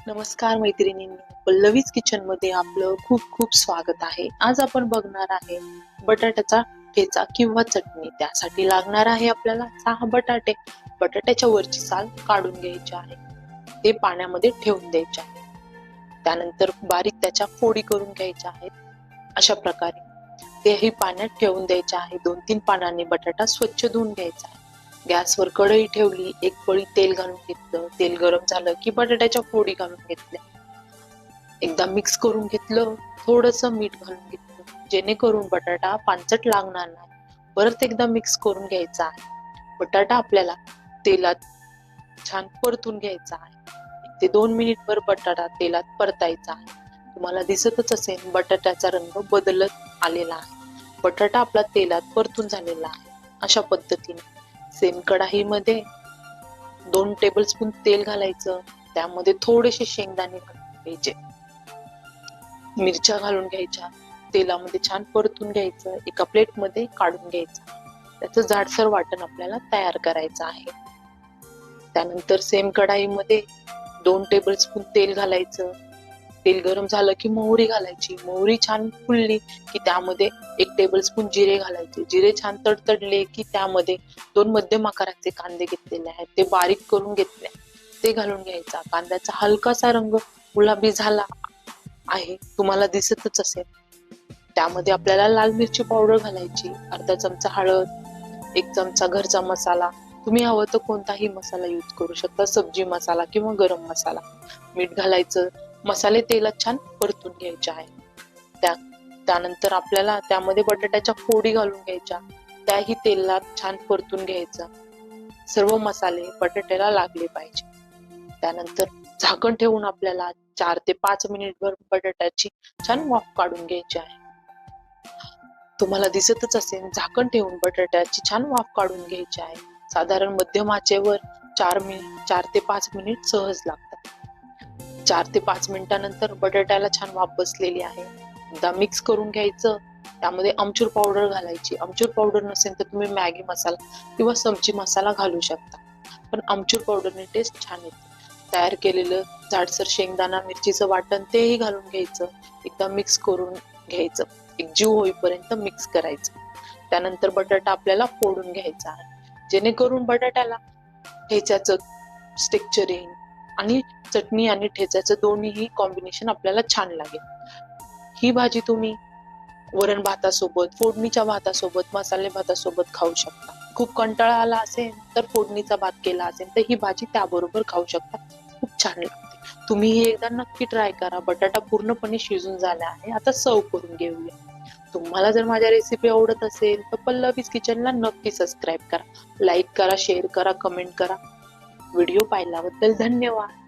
नमस्कार मैत्रिणींनो, पल्लवीज किचन मध्ये आपलं खूप खूप स्वागत आहे. आज आपण बघणार आहे बटाट्याचा ठेचा किंवा चटणी. त्यासाठी लागणार आहे आपल्याला 6 बटाटे. बटाट्याच्या वरची साल काढून घ्यायची आहे, ते पाण्यामध्ये ठेवून द्यायचे आहे. त्यानंतर बारीक त्याच्या फोडी करून घ्यायच्या आहेत. अशा प्रकारे तेही पाण्यात ठेवून द्यायचे आहे. 2-3 पाण्याने बटाटा स्वच्छ धुवून घ्यायचा आहे. गॅसवर कढई ठेवली, एक पळी तेल घालून घेतलं. तेल गरम झालं की बटाट्याच्या फोडी घालून घेतल्या. एकदा मिक्स करून घेतलं. थोडंसं मीठ घालून घेतलं, जेणेकरून बटाटा पांचट लागणार नाही. परत एकदा मिक्स करून घ्यायचा आहे. बटाटा आपल्याला तेलात छान परतून घ्यायचा आहे. 1 ते 2 मिनिटभर बटाटा तेलात परतायचा आहे. तुम्हाला दिसतच असेल बटाट्याचा रंग बदलत आलेला आहे. बटाटा आपला तेलात परतून झालेला आहे. अशा पद्धतीने सेम कढाईमध्ये 2 टेबलस्पून तेल घालायचं. त्यामध्ये थोडेसे शेंगदाणे घालून घ्यायचे. मिरच्या घालून घ्यायच्या. तेलामध्ये छान परतून घ्यायचं. एका प्लेटमध्ये काढून घ्यायचं. त्याचं जाडसर वाटण आपल्याला तयार करायचं आहे. त्यानंतर सेम कढाईमध्ये 2 टेबलस्पून तेल घालायचं. तेल गरम झालं की मोहरी घालायची. मोहरी छान फुलली की त्यामध्ये 1 टेबलस्पून जिरे घालायचे. जिरे छान तडतडले की त्यामध्ये 2 मध्यम आकाराचे कांदे घेतलेले आहेत, ते बारीक करून घेतले, ते घालून घ्यायचा. कांद्याचा हलकासा रंग गुलाबी झाला आहे, तुम्हाला दिसतच असेल. त्यामध्ये आपल्याला लाल मिरची पावडर घालायची. अर्धा चमचा हळद, 1 चमचा घरचा मसाला. तुम्ही हवं तर कोणताही मसाला यूज करू शकता, सब्जी मसाला किंवा गरम मसाला. मीठ घालायचं. मसाले तेलात छान परतून घ्यायचे आहे. त्यानंतर आपल्याला त्यामध्ये बटाट्याच्या फोडी घालून घ्यायच्या. त्याही तेलात छान परतून घ्यायचं. सर्व मसाले बटाट्याला लागले पाहिजे. त्यानंतर झाकण ठेवून आपल्याला 4 ते 5 मिनिटभर बटाट्याची छान वाफ काढून घ्यायची आहे. तुम्हाला दिसतच असेल, झाकण ठेवून बटाट्याची छान वाफ काढून घ्यायची आहे. साधारण मध्यम आचेवर 4 ते 5 मिनिट सहज लागतात. 4 ते 5 मिनिटानंतर बटाट्याला छान वाफ बसलेली आहे. एकदा मिक्स करून घ्यायचं. त्यामध्ये आमचूर पावडर घालायची. आमचूर पावडर नसेल तर तुम्ही मॅगी मसाला किंवा सब्जी मसाला घालू शकता, पण आमचूर पावडरने टेस्ट छान येते. तयार केलेलं जाडसर शेंगदाणा मिरचीचं वाटण तेही घालून घ्यायचं. एकदा मिक्स करून घ्यायचं. एकजीव होईपर्यंत मिक्स करायचं. त्यानंतर बटाटा आपल्याला फोडून घ्यायचा आहे, जेणेकरून बटाट्याला ठेच्याचं टेक्स्चर येईल आणि चटणी आणि ठेच्याचं दोन्हीही कॉम्बिनेशन आपल्याला छान लागेल. ही भाजी तुम्ही वरण भातासोबत, फोडणीच्या भातासोबत, मसाले भातासोबत खाऊ शकता. खूप कंटाळा आला असेल तर फोडणीचा भात केला असेल तर ही भाजी त्याबरोबर खाऊ शकता. खूप छान लागते. तुम्ही ही एकदा नक्की ट्राय करा. बटाटा पूर्णपणे शिजून झाला आहे. आता सर्व करून घेऊया. तुम्हाला जर माझ्या रेसिपी आवडत असेल तर पल्लवीज किचनला नक्की सबस्क्राईब करा, लाईक करा, शेअर करा, कमेंट करा. व्हिडिओ पाहिल्याबद्दल धन्यवाद.